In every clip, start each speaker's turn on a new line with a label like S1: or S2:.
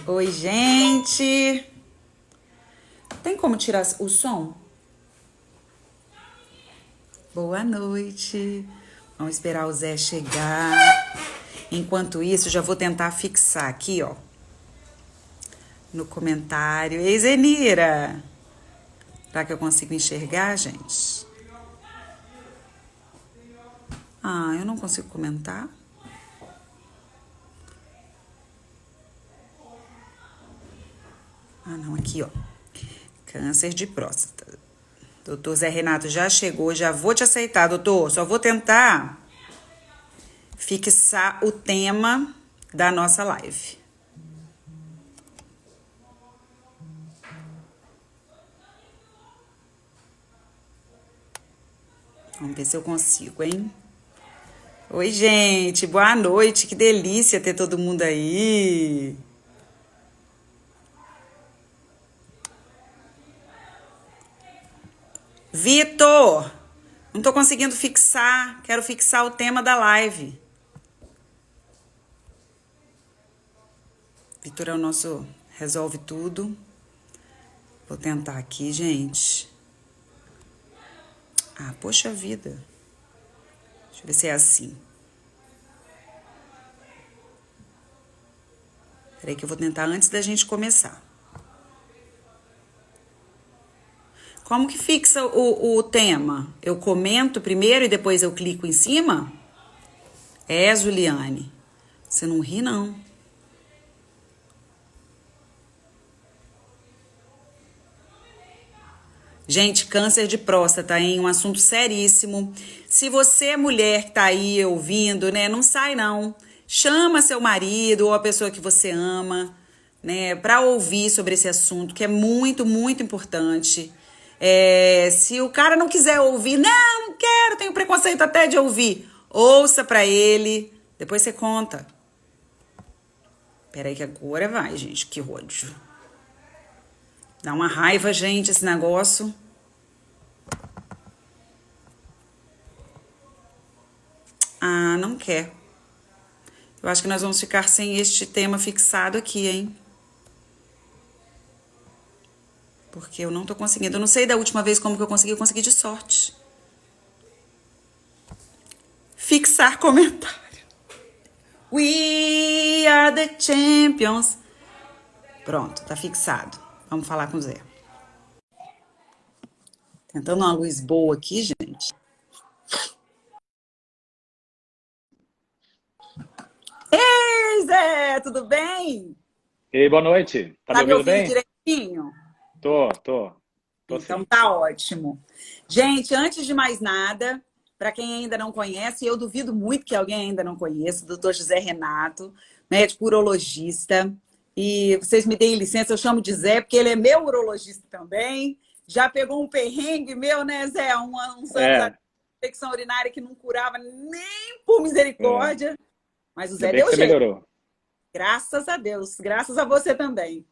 S1: Oi, gente! Tem como tirar o som? Boa noite! Vamos esperar o Zé chegar. Enquanto isso, já vou tentar fixar aqui, ó, no comentário. Ei, Zenira! Será que eu consigo enxergar, gente? Ah, eu não consigo comentar? Ah, não, aqui, ó. Câncer de próstata. Doutor Zé Renato já chegou, já vou te aceitar, doutor. Só vou tentar fixar o tema da nossa live. Vamos ver se eu consigo, hein? Oi, gente, boa noite. Que delícia ter todo mundo aí. Vitor, não tô conseguindo fixar. Quero fixar o tema da live. Vitor é o nosso resolve tudo. Vou tentar aqui, gente. Ah, poxa vida. Deixa eu ver se é assim. Peraí que eu vou tentar antes da gente começar. Como que fixa o tema? Eu comento primeiro e depois eu clico em cima? É, Juliane. Você não ri, não. Gente, câncer de próstata, hein? Um assunto seríssimo. Se você é mulher que tá aí ouvindo, né? Não sai, não. Chama seu marido ou a pessoa que você ama, né? Pra ouvir sobre esse assunto, que é muito, muito importante. Se o cara não quiser ouvir, não quero, tenho preconceito até de ouvir. Ouça pra ele, depois você conta. Peraí que agora vai, gente, que ódio. Dá uma raiva, gente, esse negócio. Ah, não quer. Eu acho que nós vamos ficar sem este tema fixado aqui, hein? Porque eu não tô conseguindo. Eu não sei da última vez como que eu consegui de sorte. Fixar comentário. We are the champions. Pronto, tá fixado. Vamos falar com o Zé. Tentando uma luz boa aqui, gente. Ei, Zé, tudo bem?
S2: E aí, boa noite. Tá me
S1: Tá me
S2: ouvindo
S1: ouvindo
S2: bem?
S1: direitinho?
S2: Tô
S1: Então
S2: sim.
S1: tá ótimo. Gente, antes de mais nada, para quem ainda não conhece, eu duvido muito que alguém ainda não conheça, o doutor José Renato, médico urologista. E vocês me deem licença, eu chamo de Zé, porque ele é meu urologista também. Já pegou um perrengue meu, né, Zé? Uns anos
S2: É,
S1: atrás, infecção urinária que não curava nem por
S2: é.
S1: misericórdia. Mas o
S2: Ainda
S1: Zé
S2: bem que
S1: deu
S2: você
S1: jeito.
S2: melhorou.
S1: Graças a Deus. Graças a você também.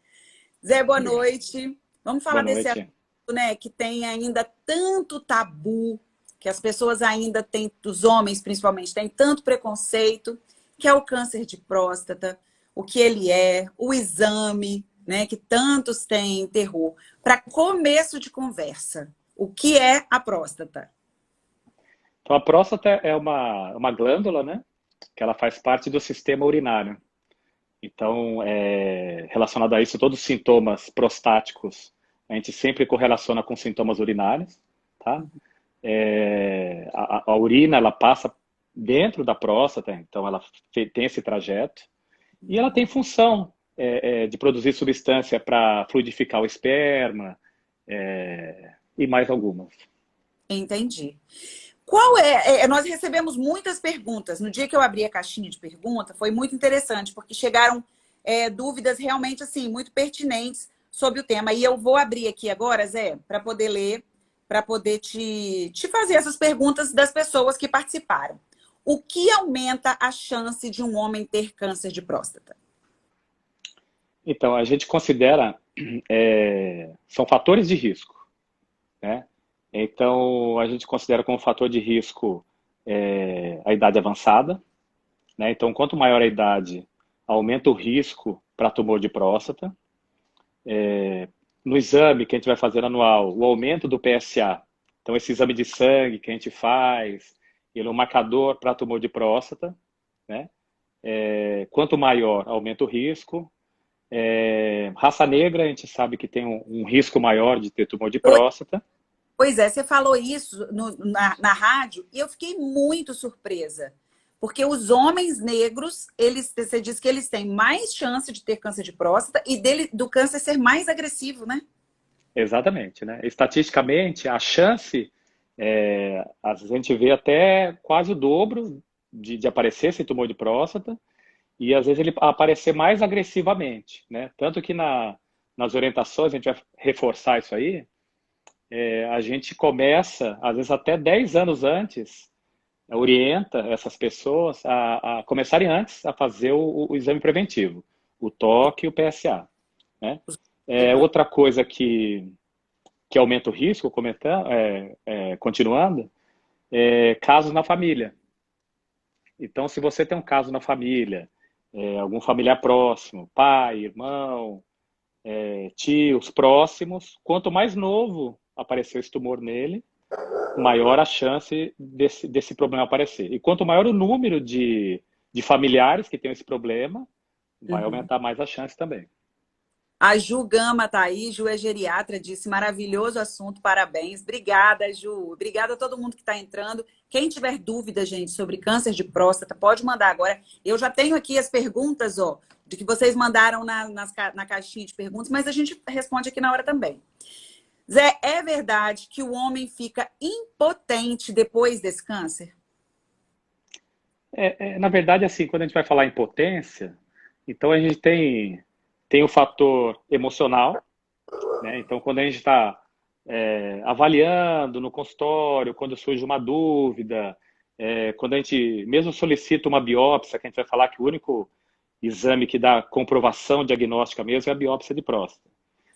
S1: Zé, boa
S2: Obrigado.
S1: noite. Vamos
S2: Boa
S1: falar desse
S2: noite.
S1: né, que tem ainda tanto tabu, que as pessoas ainda têm, os homens principalmente, têm tanto preconceito, que é o câncer de próstata, o que ele é, o exame, né, que tantos têm terror. Para começo de conversa, o que é a próstata?
S2: Então, a próstata é uma glândula, né? Que ela faz parte do sistema urinário. Então, relacionado a isso, todos os sintomas prostáticos, a gente sempre correlaciona com sintomas urinários, tá? A urina, ela passa dentro da próstata, então ela tem esse trajeto. E ela tem função de produzir substância para fluidificar o esperma e mais algumas.
S1: Entendi. Qual nós recebemos muitas perguntas. No dia que eu abri a caixinha de pergunta, foi muito interessante, porque chegaram dúvidas realmente assim muito pertinentes sobre o tema. E eu vou abrir aqui agora, Zé, para poder ler, para poder te fazer essas perguntas das pessoas que participaram. O que aumenta a chance de um homem ter câncer de próstata?
S2: Então, a gente considera, são fatores de risco, né? Então, a gente considera como fator de risco a idade avançada, né? Então, quanto maior a idade, aumenta o risco para tumor de próstata. No exame que a gente vai fazer anual, o aumento do PSA. Então, esse exame de sangue que a gente faz, ele é um marcador para tumor de próstata, né? Quanto maior, aumenta o risco. Raça negra, a gente sabe que tem um risco maior de ter tumor de próstata.
S1: Pois é, você falou isso na rádio e eu fiquei muito surpresa. Porque os homens negros, você diz que eles têm mais chance de ter câncer de próstata e do câncer ser mais agressivo, né?
S2: Exatamente, né? Estatisticamente, a chance, às vezes a gente vê até quase o dobro de aparecer esse tumor de próstata e às vezes ele aparecer mais agressivamente, né? Tanto que nas orientações, a gente vai reforçar isso aí, a gente começa, às vezes até 10 anos antes, orienta essas pessoas a começarem antes a fazer o exame preventivo, o toque e o PSA, né? Outra coisa que aumenta o risco, continuando, casos na família. Então, se você tem um caso na família, algum familiar próximo, pai, irmão, tios próximos, quanto mais novo aparecer esse tumor nele, maior a chance desse problema aparecer. E quanto maior o número de familiares que tem esse problema, vai aumentar mais a chance também.
S1: A Ju Gama tá aí, Ju é geriatra, disse maravilhoso assunto, parabéns. Obrigada, Ju. Obrigada a todo mundo que está entrando. Quem tiver dúvida, gente, sobre câncer de próstata, pode mandar agora. Eu já tenho aqui as perguntas, ó, de que vocês mandaram na caixinha de perguntas, mas a gente responde aqui na hora também. Zé, é verdade que o homem fica impotente depois desse câncer?
S2: Na verdade, assim, quando a gente vai falar em potência, então a gente tem o fator emocional, né? Então, quando a gente está avaliando no consultório, quando surge uma dúvida, quando a gente mesmo solicita uma biópsia, que a gente vai falar que o único exame que dá comprovação diagnóstica mesmo é a biópsia de próstata.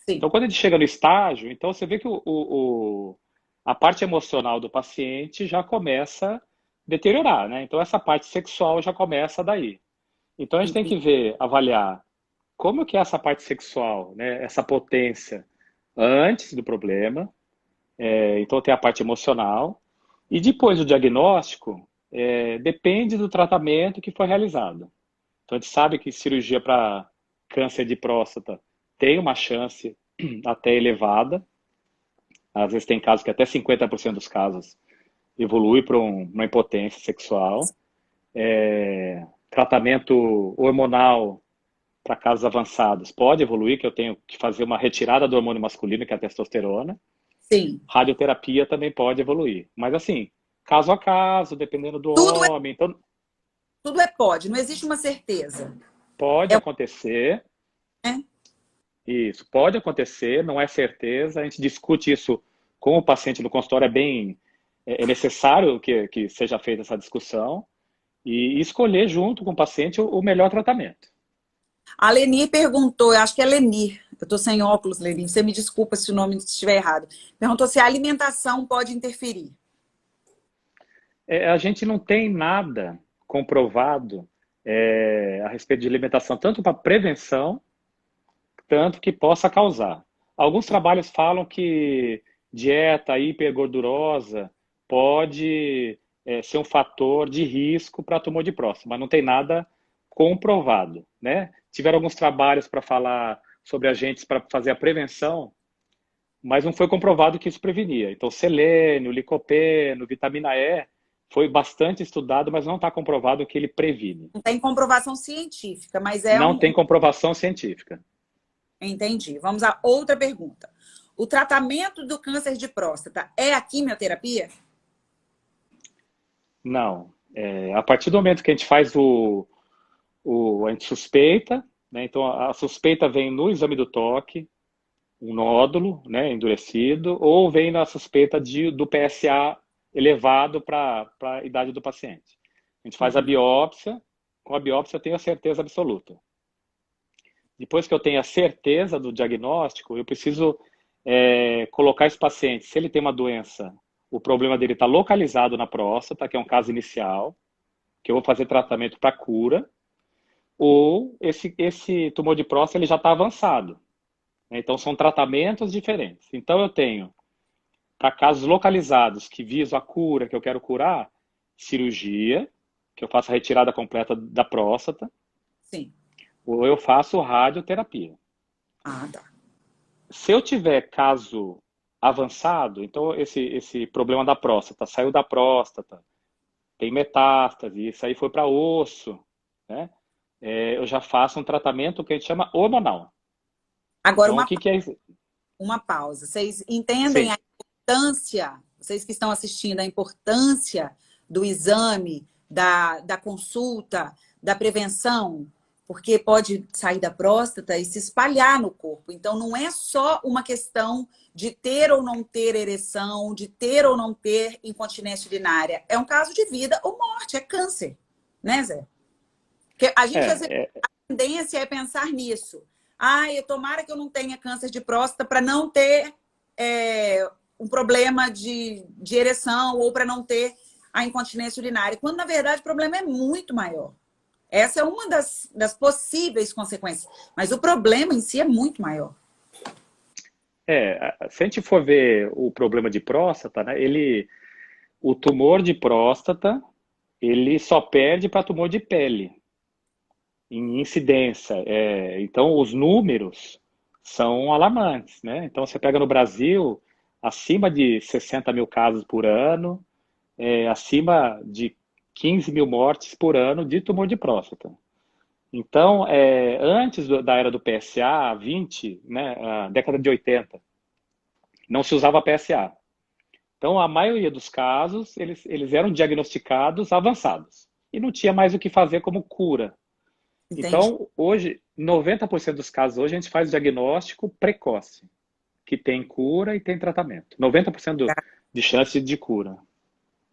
S1: Sim.
S2: Então, quando a gente chega no estágio, então você vê que a parte emocional do paciente já começa a deteriorar, né? Então, essa parte sexual já começa daí. Então, a gente tem que avaliar como que é essa parte sexual, né? Essa potência antes do problema. Então, tem a parte emocional. E depois do diagnóstico, depende do tratamento que foi realizado. Então, a gente sabe que cirurgia para câncer de próstata tem uma chance até elevada. Às vezes tem casos que até 50% dos casos evolui para uma impotência sexual. Tratamento hormonal para casos avançados pode evoluir, que eu tenho que fazer uma retirada do hormônio masculino, que é a testosterona.
S1: Sim.
S2: Radioterapia também pode evoluir. Mas assim, caso a caso, dependendo do homem. Então,
S1: tudo pode, não existe uma certeza.
S2: Pode acontecer.
S1: É.
S2: Isso, pode acontecer, não é certeza. A gente discute isso com o paciente no consultório, é necessário que seja feita essa discussão e escolher junto com o paciente o melhor tratamento.
S1: A Leni perguntou, eu acho que é Leni, eu estou sem óculos, Leni, você me desculpa se o nome estiver errado. Perguntou se a alimentação pode interferir.
S2: A gente não tem nada comprovado a respeito de alimentação, tanto para prevenção, tanto que possa causar. Alguns trabalhos falam que dieta hipergordurosa pode ser um fator de risco para tumor de próstata, mas não tem nada comprovado, né? Tiveram alguns trabalhos para falar sobre agentes para fazer a prevenção, mas não foi comprovado que isso prevenia. Então, selênio, licopeno, vitamina E, foi bastante estudado, mas não está comprovado que ele previne.
S1: Não tem comprovação científica, mas
S2: Não tem comprovação científica.
S1: Entendi. Vamos a outra pergunta. O tratamento do câncer de próstata é a quimioterapia?
S2: Não. A partir do momento que a gente faz a gente suspeita, né? Então a suspeita vem no exame do toque, um nódulo, né, endurecido, ou vem na suspeita do PSA elevado para a idade do paciente. A gente faz a biópsia, com a biópsia eu tenho a certeza absoluta. Depois que eu tenho a certeza do diagnóstico, eu preciso colocar esse paciente, se ele tem uma doença, o problema dele está localizado na próstata, que é um caso inicial, que eu vou fazer tratamento para cura. ou esse tumor de próstata ele já está avançado, né? Então, são tratamentos diferentes. Então, eu tenho, para casos localizados que viso a cura, que eu quero curar, cirurgia, que eu faço a retirada completa da próstata,
S1: Sim.
S2: ou eu faço radioterapia.
S1: Ah, tá.
S2: Se eu tiver caso avançado, então esse problema da próstata, saiu da próstata, tem metástase, isso aí foi para osso, né? Eu já faço um tratamento que a gente chama hormonal.
S1: Agora,
S2: Então, o que que é isso?
S1: uma pausa. Vocês entendem
S2: Sim,
S1: a importância, vocês que estão assistindo, a importância do exame, da consulta, da prevenção? Porque pode sair da próstata e se espalhar no corpo. Então, não é só uma questão de ter ou não ter ereção, de ter ou não ter incontinência urinária. É um caso de vida ou morte, é câncer, né, Zé? Porque a gente, às vezes,
S2: é, é,
S1: a tendência é pensar nisso. Ai, tomara que eu não tenha câncer de próstata para não ter um problema de ereção ou para não ter a incontinência urinária. Quando, na verdade, o problema é muito maior. Essa é uma das possíveis consequências. Mas o problema em si é muito maior.
S2: se a gente for ver o problema de próstata, né, o tumor de próstata, ele só perde para tumor de pele, em incidência. Então, os números são alarmantes, né? Então, você pega no Brasil, acima de 60 mil casos por ano, acima de 15 mil mortes por ano de tumor de próstata. Então, antes da era do PSA, 20, né, a década de 80, não se usava PSA. Então, a maioria dos casos, eles eram diagnosticados avançados. E não tinha mais o que fazer como cura.
S1: Entende?
S2: Então, hoje, 90% dos casos hoje a gente faz diagnóstico precoce, que tem cura e tem tratamento. 90% de chance de cura.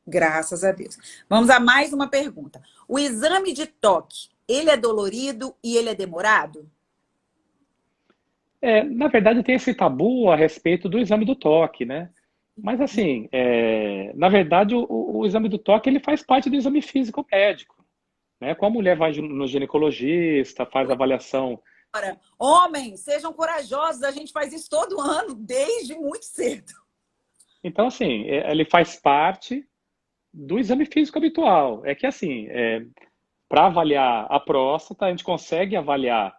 S1: Graças a Deus. Vamos a mais uma pergunta. O exame de toque, ele é dolorido e ele é demorado?
S2: Na verdade, tem esse tabu a respeito do exame do toque, né? Mas assim, na verdade, o exame do toque ele faz parte do exame físico médico, né? Quando a mulher vai no ginecologista, faz avaliação.
S1: Agora, homens, sejam corajosos, a gente faz isso todo ano, desde muito cedo.
S2: Então, assim, ele faz parte do exame físico habitual. É que assim, para avaliar a próstata, a gente consegue avaliar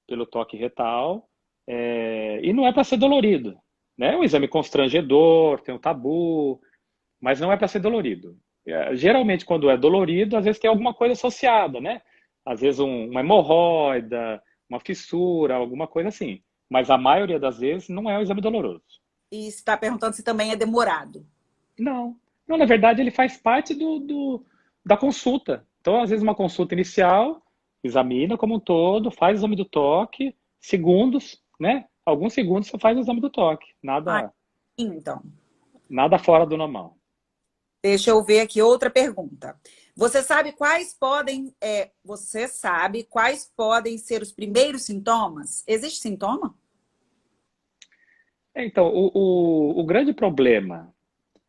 S2: pelo toque retal, e não é para ser dolorido, né? É um exame constrangedor, tem um tabu, mas não é para ser dolorido. Geralmente, quando é dolorido, às vezes tem alguma coisa associada, né? Às vezes uma hemorroida, uma fissura, alguma coisa assim. Mas a maioria das vezes não é um exame doloroso.
S1: E está perguntando se também é demorado.
S2: Não. Não, na verdade, ele faz parte da consulta. Então, às vezes, uma consulta inicial, examina como um todo, faz o exame do toque, segundos, né? Alguns segundos você faz o exame do toque.
S1: Ah,
S2: Nada,
S1: então.
S2: nada fora do normal.
S1: Deixa eu ver aqui outra pergunta. Você sabe quais podem ser os primeiros sintomas? Existe sintoma?
S2: Então, o grande problema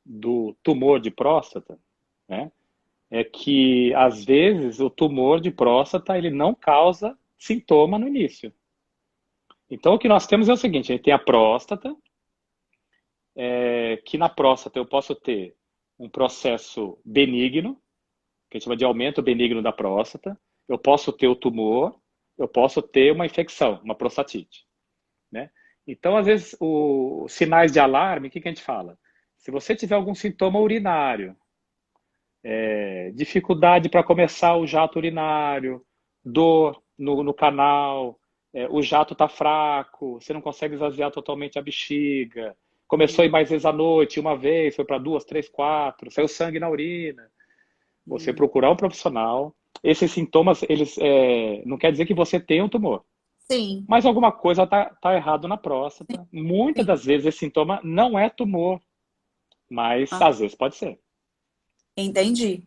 S2: do tumor de próstata, né, é que, às vezes, o tumor de próstata ele não causa sintoma no início. Então, o que nós temos é o seguinte: a gente tem a próstata, que na próstata eu posso ter um processo benigno, que a gente chama de aumento benigno da próstata, eu posso ter o tumor, eu posso ter uma infecção, uma prostatite, né? Então, às vezes, os sinais de alarme, o que a gente fala? Se você tiver algum sintoma urinário, dificuldade para começar o jato urinário, dor no canal, o jato está fraco, você não consegue esvaziar totalmente a bexiga, começou a ir mais vezes à noite, uma vez, foi para duas, três, quatro, saiu sangue na urina. Você procurar um profissional. Esses sintomas, eles não quer dizer que você tenha um tumor,
S1: Sim,
S2: mas alguma coisa tá errado na próstata. Muitas
S1: sim.
S2: das vezes esse sintoma não é tumor, mas
S1: Ah,
S2: às vezes pode ser.
S1: entendi.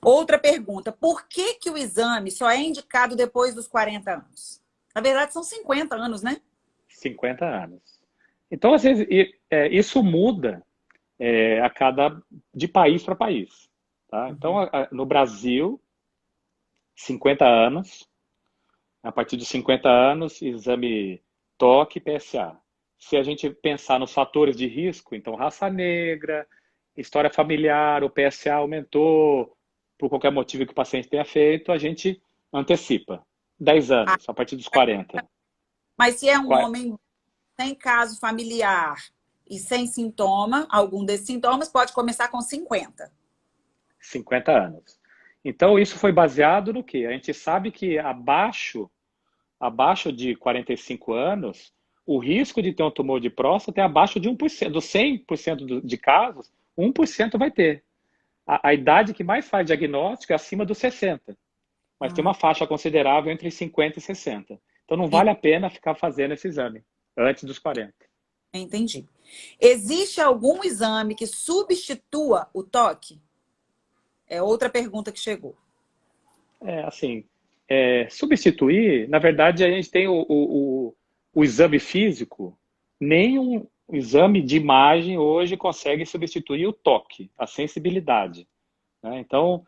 S1: Outra pergunta. Por que que o exame só é indicado depois dos 40 anos? Na verdade, são 50 anos, né?
S2: 50 anos. Então, às vezes, isso muda de país para país. Tá? Então, no Brasil, 50 anos. A partir dos 50 anos, exame toque e PSA. Se a gente pensar nos fatores de risco, então raça negra, história familiar, o PSA aumentou, por qualquer motivo que o paciente tenha feito, a gente antecipa. 10
S1: Ah,
S2: anos, a partir dos 40.
S1: mas se é um homem sem caso familiar e sem sintoma, algum desses sintomas, pode começar com 50.
S2: 50 anos. Então, isso foi baseado no quê? A gente sabe que abaixo de 45 anos, o risco de ter um tumor de próstata é abaixo de 1%. Dos 100% de casos, 1% vai ter. A idade que mais faz diagnóstico é acima dos 60, mas tem
S1: Ah,
S2: uma faixa considerável entre 50 e 60. Então, não vale a pena ficar fazendo esse exame antes dos 40.
S1: entendi. Existe algum exame que substitua o toque? É outra pergunta que chegou.
S2: Assim, substituir, na verdade, a gente tem o exame físico, nenhum exame de imagem hoje consegue substituir o toque, a sensibilidade, né? Então,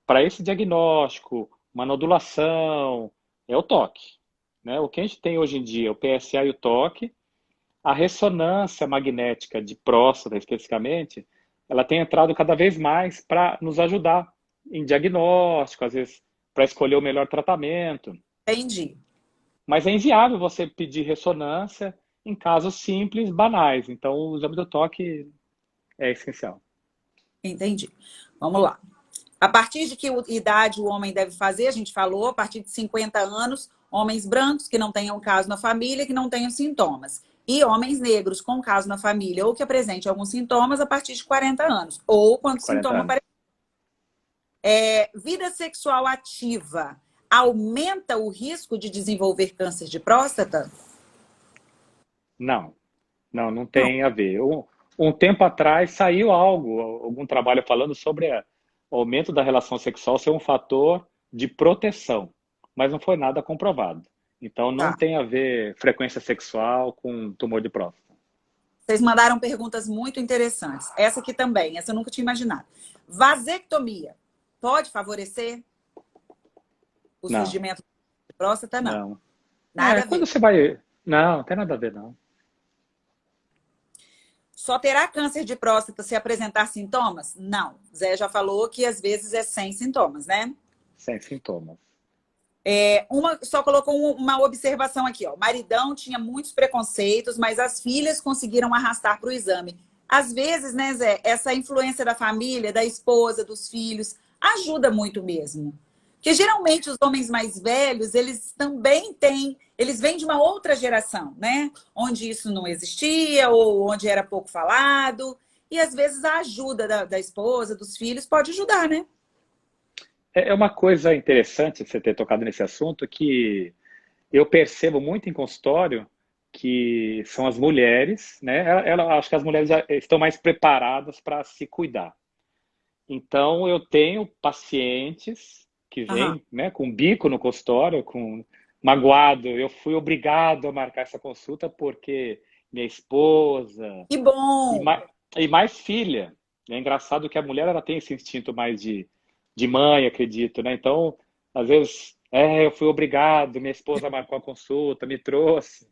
S2: para esse diagnóstico, uma nodulação, é o toque, né? O que a gente tem hoje em dia, o PSA e o toque, a ressonância magnética de próstata, especificamente, ela tem entrado cada vez mais para nos ajudar em diagnóstico, às vezes para escolher o melhor tratamento.
S1: Entendi,
S2: Mas é inviável você pedir ressonância em casos simples, banais. Então, o exame do toque é essencial.
S1: entendi. Vamos lá. A partir de que idade o homem deve fazer? A gente falou, a partir de 50 anos, homens brancos que não tenham caso na família, que não tenham sintomas. E homens negros com caso na família ou que apresente alguns sintomas a partir de 40 anos. Ou quando o
S2: 40
S1: sintoma
S2: anos.
S1: aparecer. Vida sexual ativa aumenta o risco de desenvolver câncer de próstata?
S2: Não, não
S1: Não.
S2: tem a ver. Um tempo atrás saiu algum trabalho falando sobre o aumento da relação sexual ser um fator de proteção, mas não foi nada comprovado. Então não
S1: Tá.
S2: tem a ver frequência sexual com tumor de próstata.
S1: Vocês mandaram perguntas muito interessantes. Essa aqui também, essa eu nunca tinha imaginado. Vasectomia pode favorecer o
S2: Não,
S1: surgimento de próstata? Não.
S2: não.
S1: Nada a ver.
S2: Quando você vai. Não tem nada a ver, não.
S1: Só terá câncer de próstata se apresentar sintomas? Não. Zé já falou que às vezes é sem sintomas, né?
S2: Sem sintomas.
S1: Só colocou uma observação aqui, ó. O maridão tinha muitos preconceitos, mas as filhas conseguiram arrastar para o exame. Às vezes, né, Zé, essa influência da família, da esposa, dos filhos, ajuda muito mesmo. Porque geralmente os homens mais velhos, eles também têm, eles vêm de uma outra geração, né? Onde isso não existia ou onde era pouco falado. E às vezes a ajuda da esposa, dos filhos, pode ajudar, né?
S2: É uma coisa interessante você ter tocado nesse assunto que eu percebo muito em consultório que são as mulheres, né? Acho que as mulheres já estão mais preparadas para se cuidar. Então, eu tenho pacientes que
S1: Aham.
S2: vêm, né, com bico no consultório, com magoado. Eu fui obrigado a marcar essa consulta porque minha esposa
S1: Que
S2: e
S1: bom!
S2: mais, e mais filha. É engraçado que a mulher ela tem esse instinto mais de mãe, acredito, né? Então, às vezes, eu fui obrigado, minha esposa marcou a consulta, me trouxe.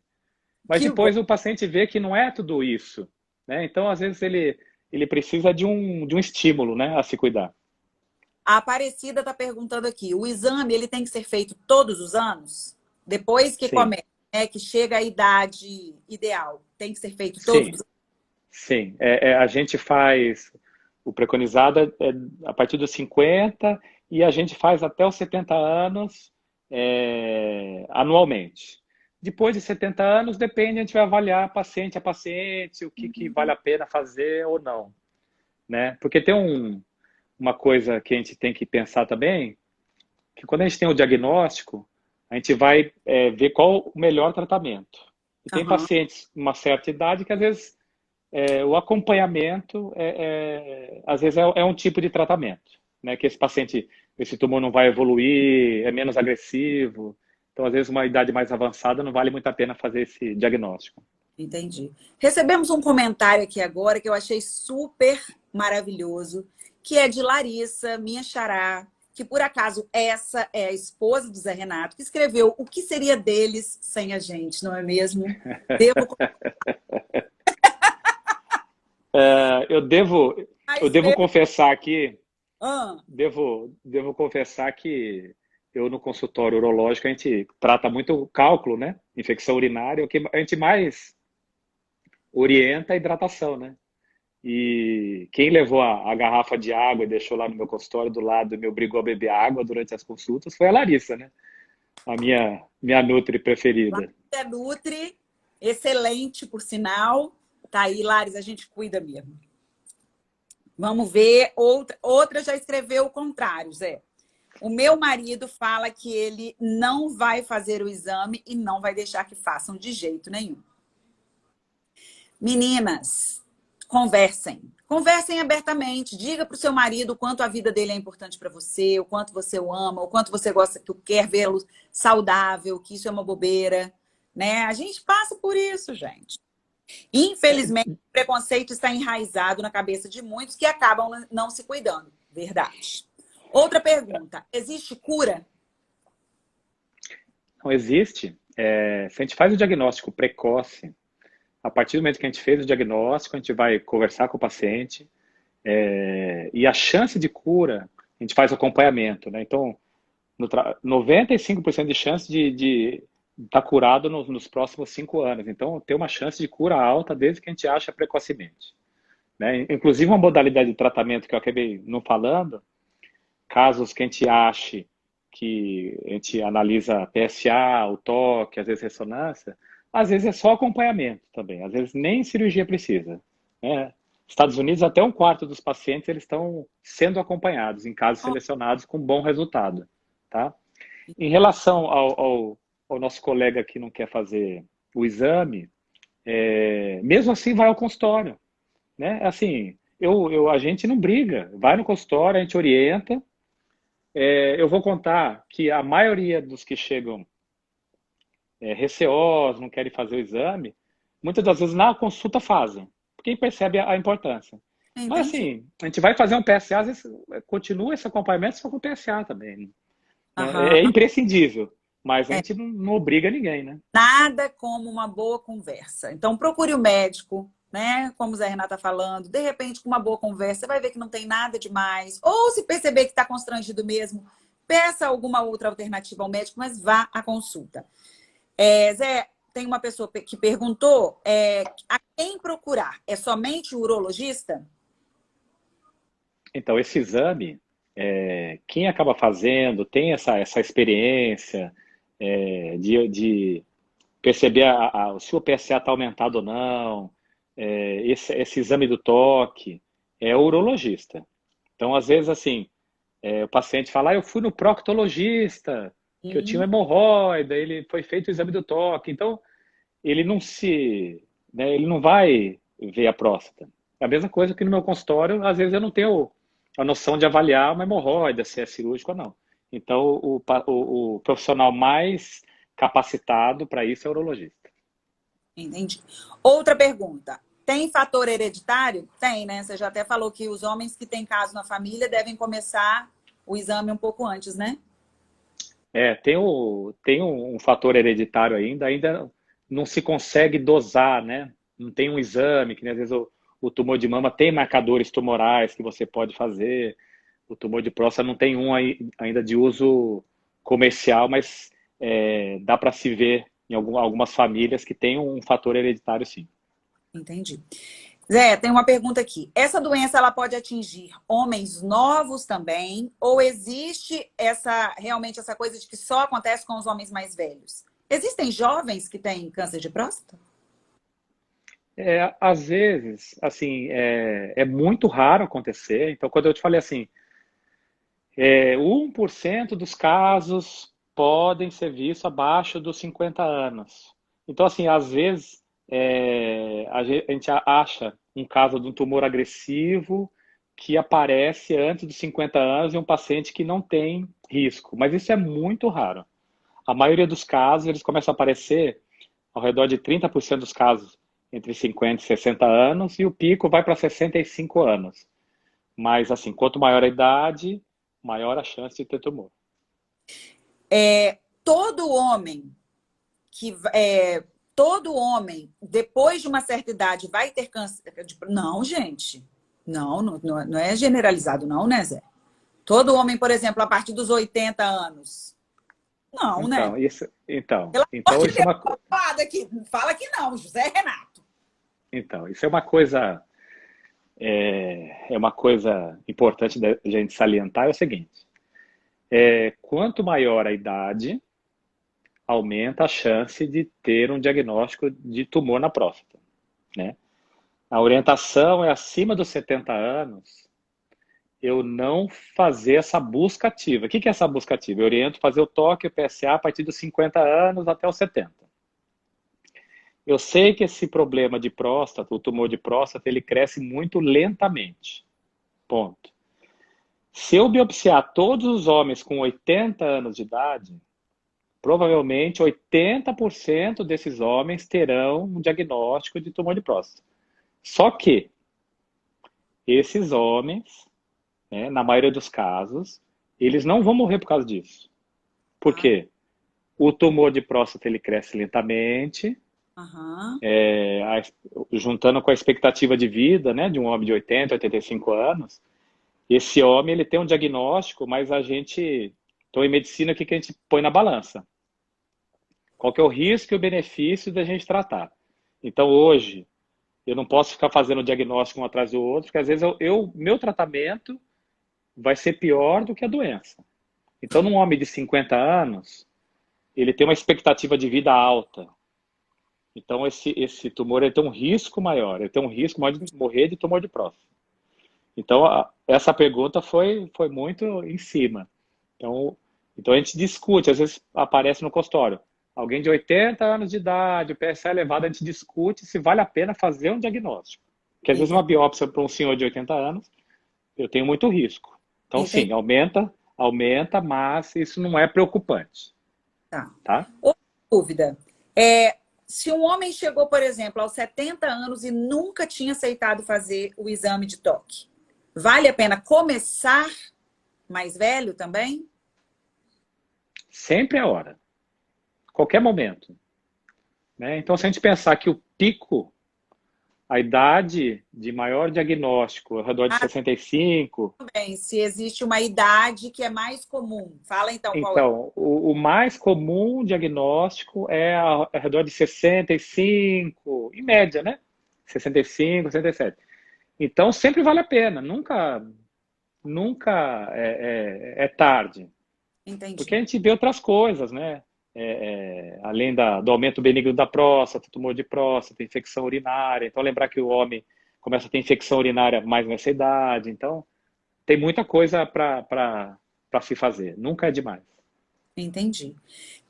S2: Mas
S1: Que bom!
S2: depois o paciente vê que não é tudo isso, né? Então, às vezes, ele precisa de um estímulo, né, a se cuidar.
S1: A Aparecida está perguntando aqui, o exame ele tem que ser feito todos os anos? Depois que
S2: Sim,
S1: começa, né, que chega a idade ideal, tem que ser feito todos
S2: sim,
S1: os anos?
S2: sim. A gente faz o preconizado a partir dos 50 e a gente faz até os 70 anos anualmente. Depois de 70 anos, depende, a gente vai avaliar paciente a paciente, o que vale a pena fazer ou não, né? Porque tem uma coisa que a gente tem que pensar também, que quando a gente tem o diagnóstico, a gente vai ver qual o melhor tratamento. E tem
S1: Aham,
S2: pacientes de uma certa idade que às vezes o acompanhamento às vezes é um tipo de tratamento, né? Que esse paciente, esse tumor não vai evoluir, é menos agressivo. Então, às vezes, uma idade mais avançada não vale muito a pena fazer esse diagnóstico.
S1: entendi. Recebemos um comentário aqui agora que eu achei super maravilhoso, que é de Larissa, minha xará, que por acaso essa é a esposa do Zé Renato, que escreveu O que seria deles sem a gente, não é mesmo? Devo
S2: Eu devo, eu
S1: mais
S2: devo
S1: vezes.
S2: confessar aqui,
S1: Ah,
S2: devo confessar que eu no consultório urológico a gente trata muito o cálculo, né? Infecção urinária, o que a gente mais orienta a hidratação, né? E quem levou a garrafa de água e deixou lá no meu consultório do lado e me obrigou a beber água durante as consultas foi a Larissa, né? A minha nutri preferida.
S1: é Nutri, excelente, por sinal. Tá aí, Lares, a gente cuida mesmo. Vamos ver. Outra já escreveu o contrário, Zé. O meu marido fala que ele não vai fazer o exame e não vai deixar que façam de jeito nenhum. Meninas, conversem. Conversem abertamente. Diga para o seu marido o quanto a vida dele é importante para você, o quanto você o ama, o quanto você gosta, que quer vê-lo saudável, que isso é uma bobeira, né? A gente passa por isso, gente. Infelizmente, o preconceito está enraizado na cabeça de muitos que acabam não se cuidando. Verdade. Outra pergunta: existe cura?
S2: Não existe. Se a gente faz o diagnóstico precoce, a partir do momento que a gente fez o diagnóstico, a gente vai conversar com o paciente, e a chance de cura, a gente faz o acompanhamento, né? Então, 95% de chance de estar curado nos próximos 5 anos. Então, tem uma chance de cura alta desde que a gente acha precocemente, né? Inclusive, uma modalidade de tratamento que eu acabei não falando, casos que a gente ache que a gente analisa PSA, o toque, às vezes ressonância, às vezes é só acompanhamento também, às vezes nem cirurgia precisa, né? Estados Unidos, até um quarto dos pacientes eles estão sendo acompanhados em casos selecionados com bom resultado, tá? Em relação ao nosso colega que não quer fazer o exame, mesmo assim vai ao consultório, né? Assim, a gente não briga, vai no consultório, a gente orienta. Eu vou contar que a maioria dos que chegam receosos, não querem fazer o exame, muitas das vezes na consulta fazem, porque percebe a importância. Mas
S1: Entendi.
S2: assim, a gente vai fazer um PSA, às vezes continua esse acompanhamento só com o PSA também, né?
S1: Aham.
S2: É imprescindível, mas a
S1: É
S2: gente não obriga ninguém, né?
S1: nada como uma boa conversa. Então, procure o médico, né? Como o Zé Renato está falando. De repente, com uma boa conversa, você vai ver que não tem nada demais. Ou se perceber que está constrangido mesmo, peça alguma outra alternativa ao médico, mas vá à consulta. Zé, tem uma pessoa que perguntou a quem procurar? É somente o urologista?
S2: Então, esse exame, quem acaba fazendo, tem essa experiência de perceber se o PSA está aumentado ou não, esse exame do toque, é o urologista. Então, às vezes, assim, o paciente fala, eu fui no proctologista, que eu tinha uma
S1: Sim,
S2: hemorroida, ele foi feito o exame do toque. Então, ele não se, né, ele não vai ver a próstata. É a mesma coisa que no meu consultório, às vezes eu não tenho a noção de avaliar uma hemorroida, se é cirúrgico ou não. Então, o profissional mais capacitado para isso é o urologista.
S1: entendi. Outra pergunta. Tem fator hereditário? Tem, né? Você já até falou que os homens que têm caso na família devem começar o exame um pouco antes, né?
S2: Tem um fator hereditário ainda não se consegue dosar, né? Não tem um exame, que às vezes o tumor de mama tem marcadores tumorais que você pode fazer, o tumor de próstata não tem um ainda de uso comercial, mas dá para se ver em algumas famílias que tem um fator hereditário, sim.
S1: Entendi. Zé, tem uma pergunta aqui. Essa doença ela pode atingir homens novos também? Ou existe realmente essa coisa de que só acontece com os homens mais velhos? Existem jovens que têm câncer de próstata?
S2: Às vezes, assim, é muito raro acontecer. Então, quando eu te falei assim, 1% dos casos podem ser vistos abaixo dos 50 anos. Então, assim, às vezes, a gente acha um caso de um tumor agressivo que aparece antes dos 50 anos em um paciente que não tem risco. Mas isso é muito raro. A maioria dos casos, eles começam a aparecer ao redor de 30% dos casos entre 50 e 60 anos, e o pico vai para 65 anos. Mas, assim, quanto maior a idade, maior a chance de ter tumor.
S1: Todo homem todo homem, depois de uma certa idade, vai ter câncer. Não, gente. Não é generalizado, não, né, Zé? Todo homem, por exemplo, a partir dos 80 anos. Não, né? Pelo amor
S2: Então
S1: de
S2: isso é
S1: Deus,
S2: uma,
S1: fala que não, José Renato.
S2: então, isso é uma coisa importante da gente salientar, é o seguinte, quanto maior a idade, aumenta a chance de ter um diagnóstico de tumor na próstata, né? A orientação é acima dos 70 anos, eu não fazer essa busca ativa. O que é essa busca ativa? Eu oriento fazer o toque, o PSA, a partir dos 50 anos até os 70. Eu sei que esse problema de próstata, o tumor de próstata, ele cresce muito lentamente. Ponto. Se eu biopsiar todos os homens com 80 anos de idade, provavelmente 80% desses homens terão um diagnóstico de tumor de próstata. Só que esses homens, né, na maioria dos casos, eles não vão morrer por causa disso. Por quê? O tumor de próstata ele cresce lentamente,
S1: Uhum.
S2: juntando com a expectativa de vida, né, de um homem de 80, 85 anos, esse homem ele tem um diagnóstico, mas então em medicina, o que a gente põe na balança? Qual que é o risco e o benefício da gente tratar? Então hoje, eu não posso ficar fazendo diagnóstico um atrás do outro, porque às vezes meu tratamento vai ser pior do que a doença. Então num homem de 50 anos, ele tem uma expectativa de vida alta. Então esse tumor ele tem um risco maior, ele tem um risco maior de morrer de tumor de próstata. Então essa pergunta foi muito em cima. Então a gente discute, às vezes aparece no consultório, alguém de 80 anos de idade, o PSA elevado, a gente discute se vale a pena fazer um diagnóstico. Porque às vezes uma biópsia para um senhor de 80 anos, eu tenho muito risco. Então sim,
S1: Entendi.
S2: aumenta, mas isso não é preocupante.
S1: Tá.
S2: Tá?
S1: Outra dúvida. Se um homem chegou, por exemplo, aos 70 anos e nunca tinha aceitado fazer o exame de toque, vale a pena começar mais velho também?
S2: Sempre é hora. Qualquer momento. Né? Então, se a gente pensar que o pico, a idade de maior diagnóstico, ao redor de 65,
S1: Também, se existe uma idade que é mais comum. Fala então qual é.
S2: então, o mais comum diagnóstico é ao redor de 65, em média, né? 65, 67. Então, sempre vale a pena, nunca é tarde. Porque
S1: Entendi.
S2: a gente vê outras coisas, né? Além do aumento benigno da próstata, tumor de próstata, infecção urinária. Então, lembrar que o homem começa a ter infecção urinária mais nessa idade. Então, tem muita coisa para se fazer. Nunca é demais.
S1: Entendi.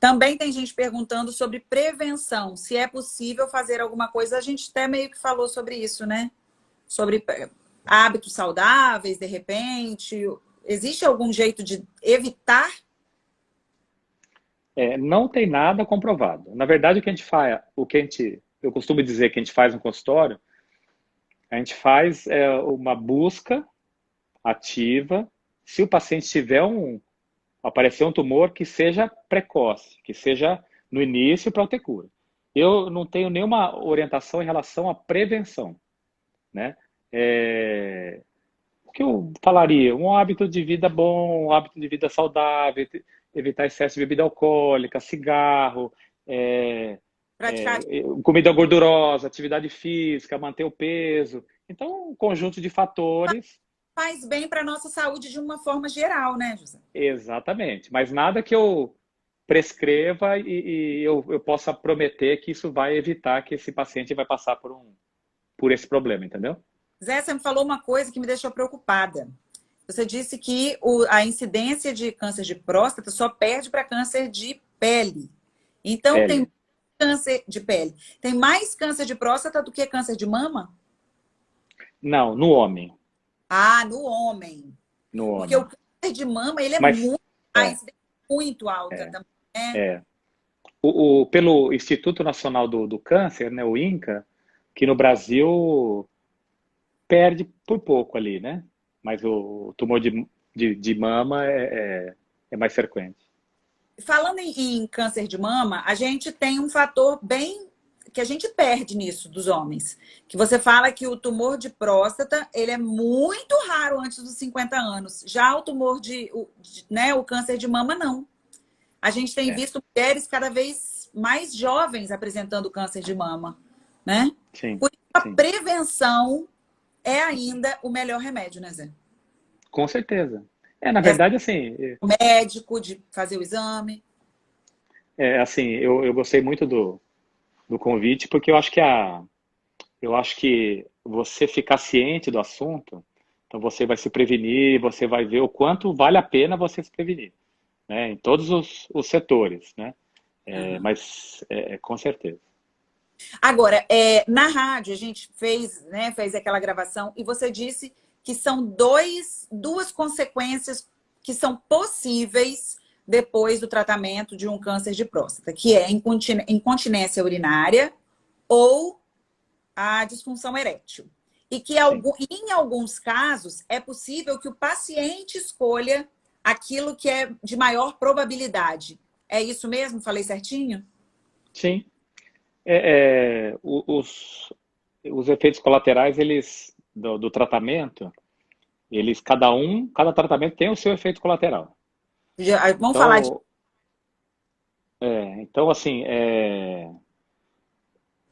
S1: Também tem gente perguntando sobre prevenção, se é possível fazer alguma coisa. A gente até meio que falou sobre isso, né? Sobre hábitos saudáveis, de repente. Existe algum jeito de evitar?
S2: Não tem nada comprovado. Na verdade, o que a gente faz, eu costumo dizer que a gente faz no consultório, a gente faz uma busca ativa. Se o paciente tiver aparecer um tumor que seja precoce, que seja no início para ter cura. Eu não tenho nenhuma orientação em relação à prevenção, né? O que eu falaria? Um hábito de vida bom, um hábito de vida saudável, evitar excesso de bebida alcoólica, cigarro,
S1: Praticar
S2: comida gordurosa, atividade física, manter o peso. Então, um conjunto de fatores.
S1: faz bem para a nossa saúde de uma forma geral, né, José?
S2: Exatamente. Mas nada que eu prescreva e eu possa prometer que isso vai evitar que esse paciente vai passar por esse problema, entendeu?
S1: Zé, você me falou uma coisa que me deixou preocupada. Você disse que a incidência de câncer de próstata só perde para câncer de pele. Então, tem
S2: Pele.
S1: câncer de pele. Tem mais câncer de próstata do que câncer de mama?
S2: Não, no homem.
S1: Ah, no homem.
S2: No
S1: Porque o
S2: homem.
S1: câncer de mama, ele é
S2: Mas,
S1: muito
S2: é,
S1: mais, muito alta também, né?
S2: é. Pelo Instituto Nacional do Câncer, né, o INCA, que no Brasil perde por pouco ali, né? Mas o tumor de mama é mais frequente.
S1: Falando em câncer de mama, a gente tem um fator bem que a gente perde nisso dos homens. Que você fala que o tumor de próstata, ele é muito raro antes dos 50 anos. Já o tumor né, o câncer de mama, não. A gente tem
S2: É,
S1: visto mulheres cada vez mais jovens apresentando câncer de mama, né?
S2: sim,
S1: Por isso, a
S2: sim.
S1: prevenção é ainda o melhor remédio, né, Zé?
S2: Com certeza. Na
S1: É
S2: verdade, assim,
S1: o médico de fazer o exame.
S2: eu gostei muito do convite, porque eu acho que você ficar ciente do assunto, então você vai se prevenir, você vai ver o quanto vale a pena você se prevenir, né? Em todos os setores, né?
S1: Aham.
S2: Mas com certeza.
S1: Agora, na rádio, a gente fez, né, fez aquela gravação e você disse que são duas consequências que são possíveis depois do tratamento de um câncer de próstata, que é incontinência urinária ou a disfunção erétil. E que
S2: Sim.
S1: em alguns casos é possível que o paciente escolha aquilo que é de maior probabilidade. É isso mesmo? Falei certinho?
S2: Sim. É, é, o- os, os efeitos colaterais, do tratamento, cada tratamento tem o seu efeito colateral.
S1: Vamos falar de.
S2: Então, então assim,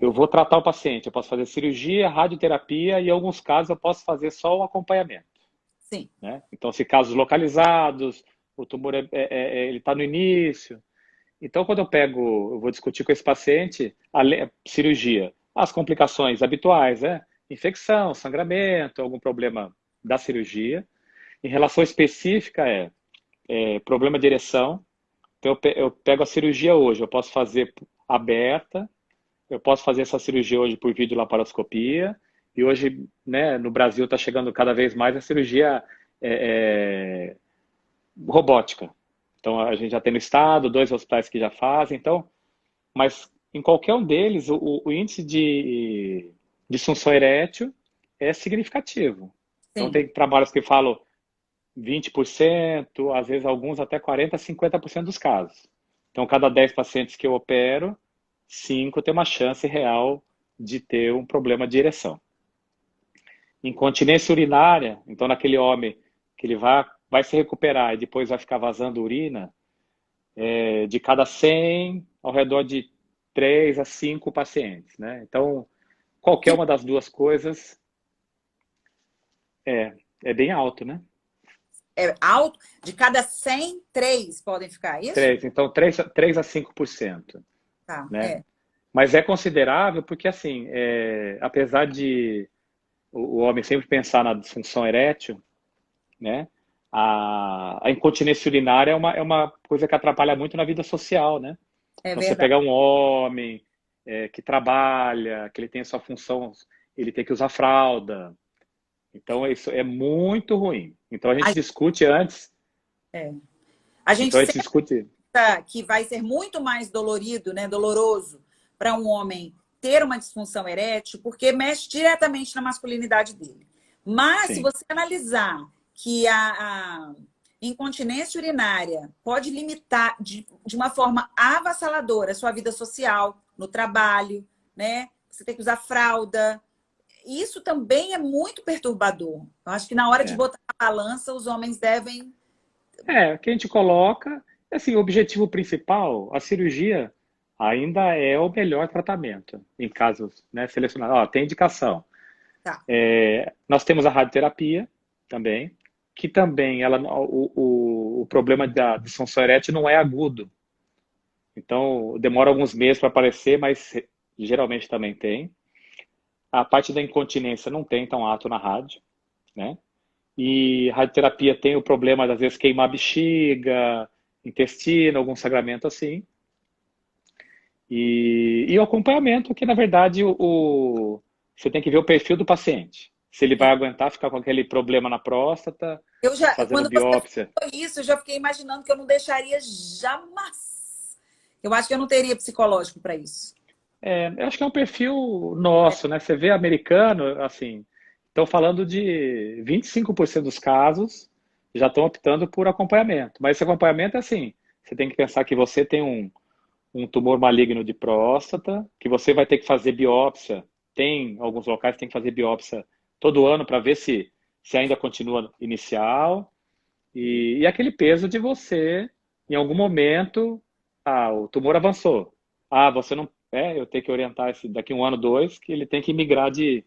S2: eu vou tratar o paciente, eu posso fazer cirurgia, radioterapia e em alguns casos eu posso fazer só o acompanhamento,
S1: Sim.
S2: né? Então, se casos localizados, o tumor ele está no início. Então, quando eu vou discutir com esse paciente, cirurgia, as complicações habituais, né? Infecção, sangramento, algum problema da cirurgia. Em relação específica, problema de ereção. Então, eu pego a cirurgia hoje, eu posso fazer aberta, eu posso fazer essa cirurgia hoje por videolaparoscopia, e hoje, né, no Brasil está chegando cada vez mais a cirurgia robótica. Então, a gente já tem no estado, 2 hospitais que já fazem, então, mas em qualquer um deles, o índice de disfunção erétil é significativo. Então,
S1: Sim.
S2: tem trabalhos que falam 20%, às vezes alguns até 40%, 50% dos casos. Então, cada 10 pacientes que eu opero, 5 tem uma chance real de ter um problema de ereção. Incontinência urinária, então naquele homem que ele vai se recuperar e depois vai ficar vazando urina, de cada 100, ao redor de 3 a 5 pacientes, né? Então, qualquer
S1: Que
S2: uma das duas coisas é bem alto, né?
S1: é alto, de cada 100, 3 podem ficar, isso?
S2: 3, então 3 a 5%,
S1: Tá,
S2: né? Mas é considerável porque, assim, apesar de o homem sempre pensar na disfunção erétil, né? A incontinência urinária é uma coisa que atrapalha muito na vida social, né?
S1: é
S2: Então, você
S1: verdade.
S2: pegar um homem que trabalha, que ele tem a sua função, ele tem que usar fralda. Então, isso é muito ruim. Então, a
S1: A,
S2: gente discute antes.
S1: a gente
S2: Então, a gente discute.
S1: pensa que vai ser muito mais dolorido, né, doloroso para um homem ter uma disfunção erétil, porque mexe diretamente na masculinidade dele. Mas se
S2: Sim,
S1: você analisar que a incontinência urinária pode limitar de uma forma avassaladora a sua vida social, no trabalho, né? Você tem que usar fralda. Isso também é muito perturbador. Eu acho que na hora de
S2: é.
S1: botar na balança, os homens devem.
S2: O que a gente coloca, assim, o objetivo principal, a cirurgia ainda é o melhor tratamento, em casos, né, selecionados. Ó, tem indicação.
S1: Tá.
S2: Nós temos a radioterapia também, que também o problema da disfunção erétil não é agudo. Então, demora alguns meses para aparecer, mas geralmente também tem. A parte da incontinência não tem tão ato na rádio, né? E radioterapia tem o problema, às vezes, queimar a bexiga, intestino, algum sangramento assim. E o acompanhamento, que na verdade você tem que ver o perfil do paciente. Se ele vai
S1: Sim.
S2: aguentar ficar com aquele problema na próstata,
S1: Eu já,
S2: fazendo
S1: quando você
S2: biópsia.
S1: falou isso, eu já fiquei imaginando que eu não deixaria jamais. Eu acho que eu não teria psicológico para isso.
S2: Eu acho que é um perfil nosso, né? Você vê americano, assim, estão falando de 25% dos casos já estão optando por acompanhamento. Mas esse acompanhamento é assim, você tem que pensar que você tem um tumor maligno de próstata, que você vai ter que fazer biópsia. Tem alguns locais que tem que fazer biópsia todo ano para ver se ainda continua inicial. E aquele peso de você, em algum momento, o tumor avançou. Você não. Eu tenho que orientar esse daqui um ano, dois, que ele tem que migrar de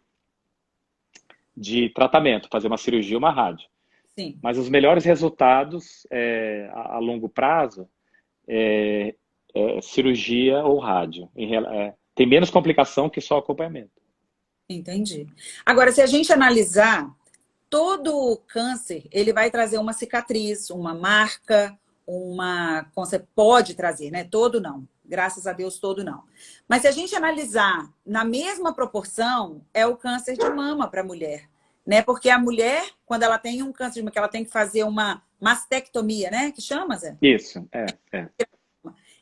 S2: tratamento, fazer uma cirurgia, uma rádio.
S1: Sim.
S2: Mas os melhores resultados a longo prazo é cirurgia ou rádio. Tem menos complicação que só acompanhamento.
S1: Entendi. Agora, se a gente analisar, todo câncer, ele vai trazer uma cicatriz, uma marca, você pode trazer, né? Todo não. Graças a Deus, todo não. Mas se a gente analisar na mesma proporção, é o câncer de mama para a mulher, né? Porque a mulher, quando ela tem um câncer de mama, que ela tem que fazer uma mastectomia, né? Que chama, Zé?
S2: Isso,